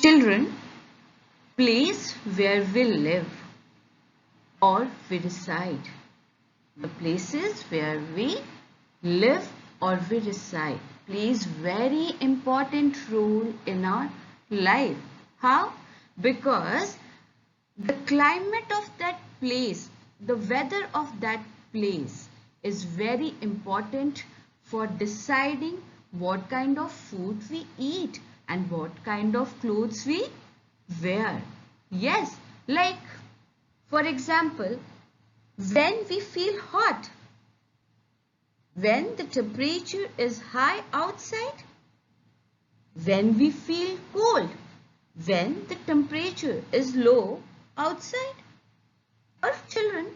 Children, place where we live or we reside. The places where we live or we reside plays very important role in our life. How? Because the climate of that place, the weather of that place is very important for deciding what kind of food we eat and what kind of clothes we wear. Yes, like for example, when we feel hot, when the temperature is high outside, when we feel cold, when the temperature is low outside, or children,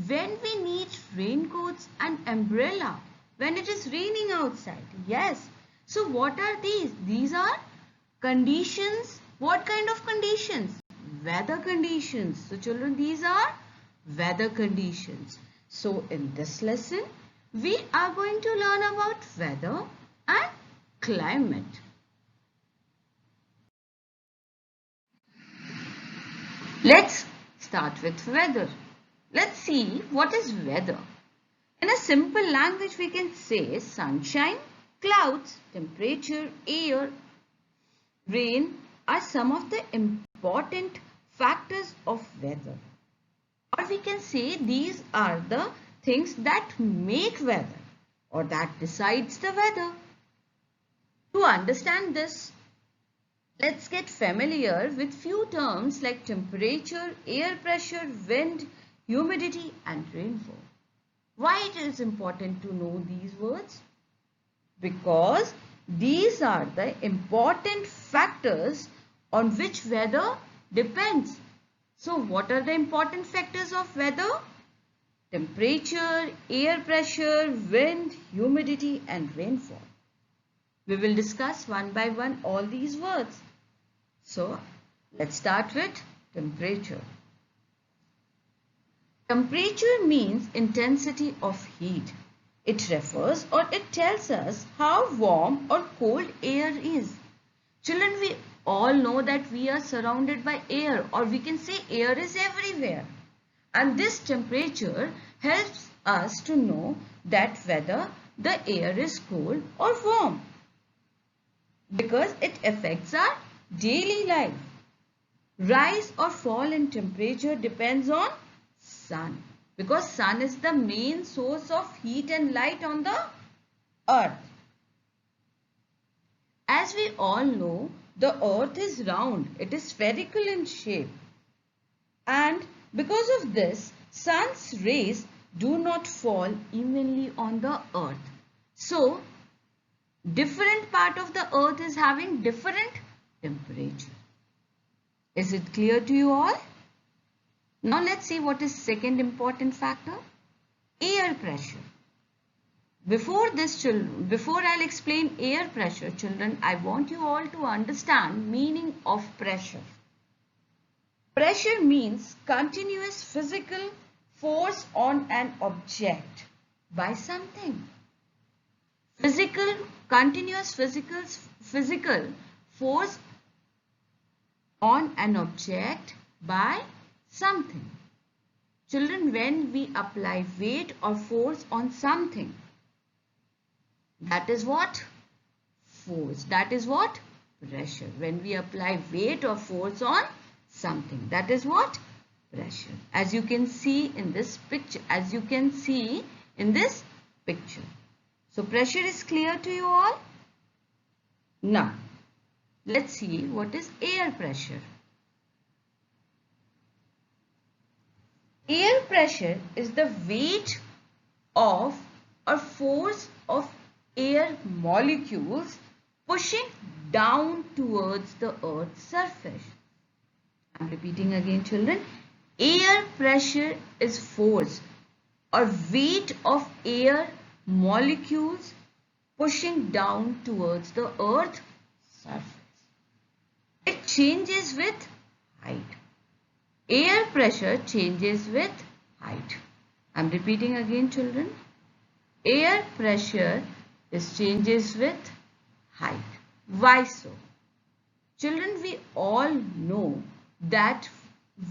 when we need raincoats and umbrella, when it is raining outside. Yes. So what are these? These are conditions. What kind of conditions? Weather conditions. So children, these are weather conditions. So in this lesson, we are going to learn about weather and climate. Let's start with weather. Let's see what is weather. In a simple language, we can say sunshine, clouds, temperature, air, rain are some of the important factors of weather. Or we can say these are the things that make weather or that decides the weather. To understand this, let's get familiar with few terms like temperature, air pressure, wind, humidity and rainfall. Why it is important to know these words? Because these are the important factors on which weather depends. So what are the important factors of weather? Temperature, air pressure, wind, humidity and rainfall. We will discuss one by one all these words. So let's start with temperature. Temperature means intensity of heat. It refers or it tells us how warm or cold air is. Children, we all know that we are surrounded by air, or we can say air is everywhere. And this temperature helps us to know that whether the air is cold or warm, because it affects our daily life. Rise or fall in temperature depends on sun, because sun is the main source of heat and light on the earth. As we all know, the earth is round, it is spherical in shape, and because of this, sun's rays do not fall evenly on the earth. So different part of the earth is having different temperature. Is it clear to you all? Now let's see what is second important factor. Air pressure. Before I'll explain air pressure, children, I want you all to understand meaning of pressure. Pressure means continuous physical force on an object by something. Continuous physical force on an object by something. Children, when we apply weight or force on something, that is what? Force. That is what? Pressure. When we apply weight or force on something, that is what? Pressure. As you can see in this picture. So pressure is clear to you all? Now, let's see what is air pressure. Air pressure is the weight of or force of air molecules pushing down towards the earth's surface. I'm repeating again, children. Air pressure is force or weight of air molecules pushing down towards the earth's surface. It changes with height. Air pressure changes with height. I'm repeating again, children. Air pressure changes with height. Why so? Children, we all know that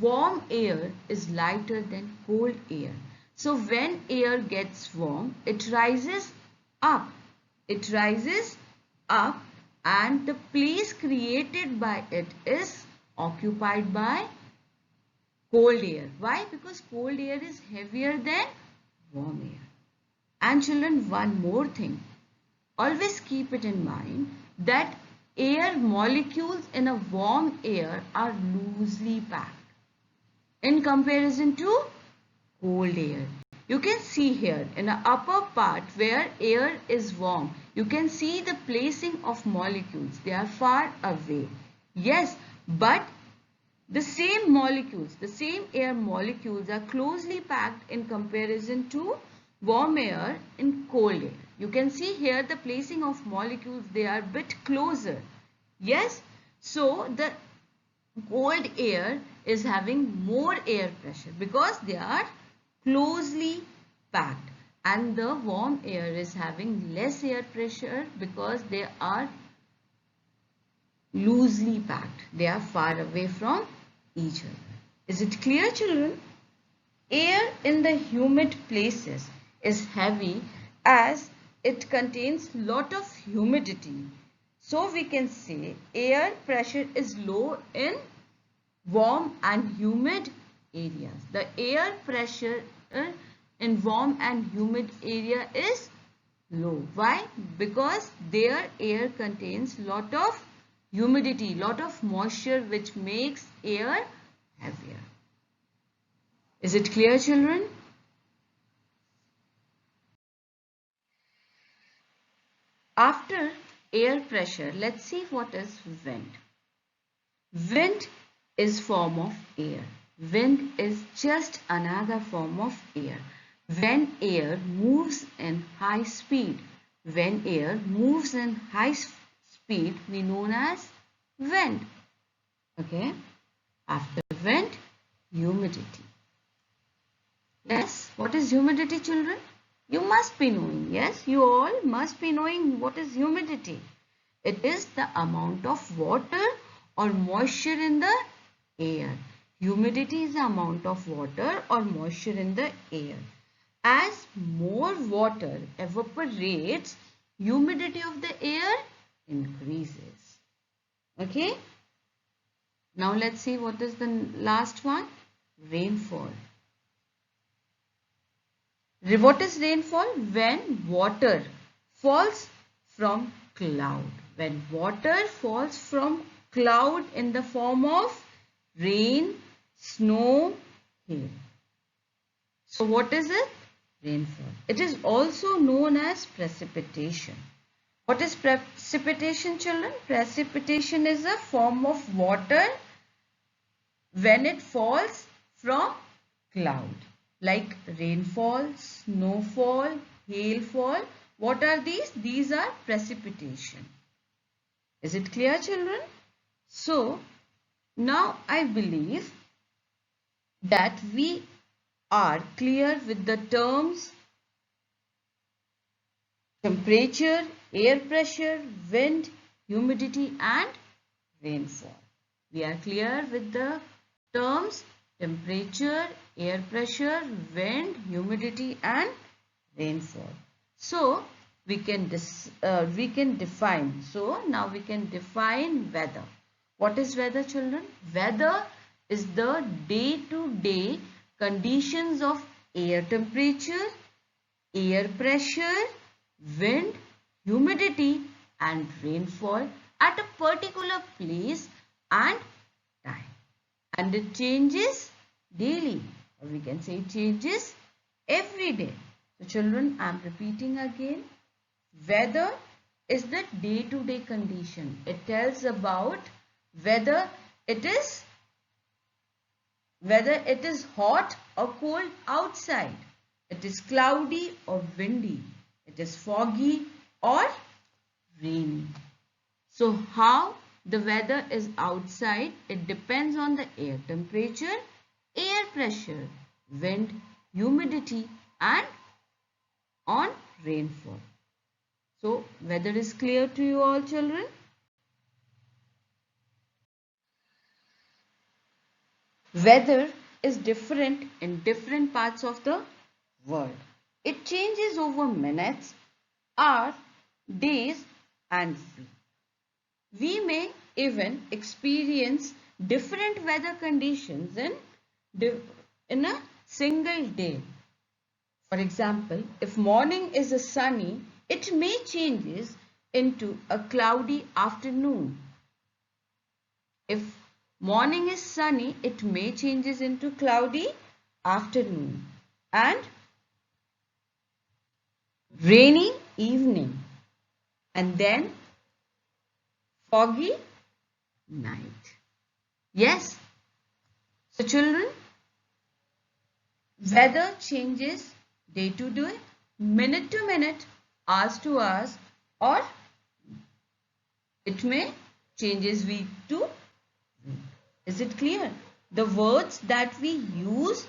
warm air is lighter than cold air. So when air gets warm, it rises up. It rises up and the place created by it is occupied by cold air. Why? Because cold air is heavier than warm air. And children, one more thing. Always keep it in mind that air molecules in a warm air are loosely packed in comparison to cold air. You can see here in the upper part where air is warm, you can see the placing of molecules. They are far away. Yes, but the same molecules, the same air molecules are closely packed in comparison to warm air in cold air. You can see here the placing of molecules, they are a bit closer. Yes, so the cold air is having more air pressure because they are closely packed, and the warm air is having less air pressure because they are loosely packed. They are far away from each other. Is it clear, children? Air in the humid places is heavy as it contains lot of humidity. So we can say air pressure is low in warm and humid areas. The air pressure in warm and humid area is low. Why? Because their air contains lot of humidity, lot of moisture which makes air heavier. Is it clear, children? After air pressure, let's see what is wind. Wind is form of air. Wind is just another form of air. When air moves in high speed, when air moves in high speed, we known as wind. Okay. After wind, humidity. Yes, what is humidity, children? You must be knowing. Yes, you all must be knowing what is humidity. It is the amount of water or moisture in the air. Humidity is the amount of water or moisture in the air. As more water evaporates, humidity of the air increases. Okay. Now let's see what is the last one. Rainfall. What is rainfall? When water falls from cloud. When water falls from cloud in the form of rain, snow, hail. So what is it? Rainfall. It is also known as precipitation. What is precipitation, children? Precipitation is a form of water when it falls from cloud. Like rainfall, snowfall, hailfall. What are these? These are precipitation. Is it clear, children? So, now I believe that we are clear with the terms temperature, air pressure, wind, humidity and rainfall. We are clear with the terms temperature, air pressure, wind, humidity and rainfall. So we can define. So now we can define weather. What is weather, children? Weather is the day-to-day conditions of air temperature, air pressure, wind, humidity and rainfall at a particular place and time. And it changes daily, or we can say it changes every day. So children, I am repeating again. Weather is the day-to-day condition. It tells about whether it is hot or cold outside. It is cloudy or windy. It is foggy or rainy. So how the weather is outside? It depends on the air temperature, air pressure, wind, humidity and on rainfall. So weather is clear to you all, children? Weather is different in different parts of the world. It changes over minutes, hours, days and weeks. We may even experience different weather conditions in a single day. For example, if morning is a sunny, it may changes into a cloudy afternoon. If morning is sunny, it may changes into cloudy afternoon and rainy evening and then foggy night. Yes. So children, weather changes day to day, minute to minute, hours to hours, or it may changes week to week. Is it clear? The words that we use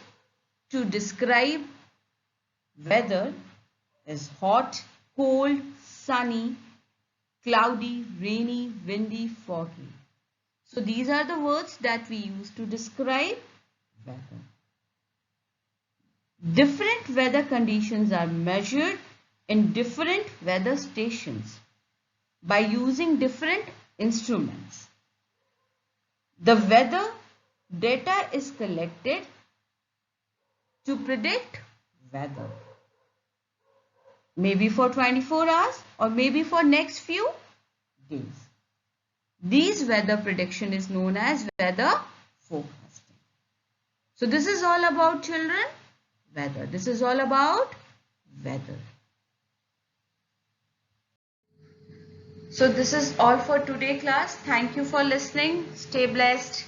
to describe weather is hot, cold, sunny, cloudy, rainy, windy, foggy. So these are the words that we use to describe weather. Different weather conditions are measured in different weather stations by using different instruments. The weather data is collected to predict weather. Maybe for 24 hours or maybe for next few days. These weather prediction is known as weather forecasting. So this is all about children, weather. This is all about weather. So this is all for today class. Thank you for listening. Stay blessed.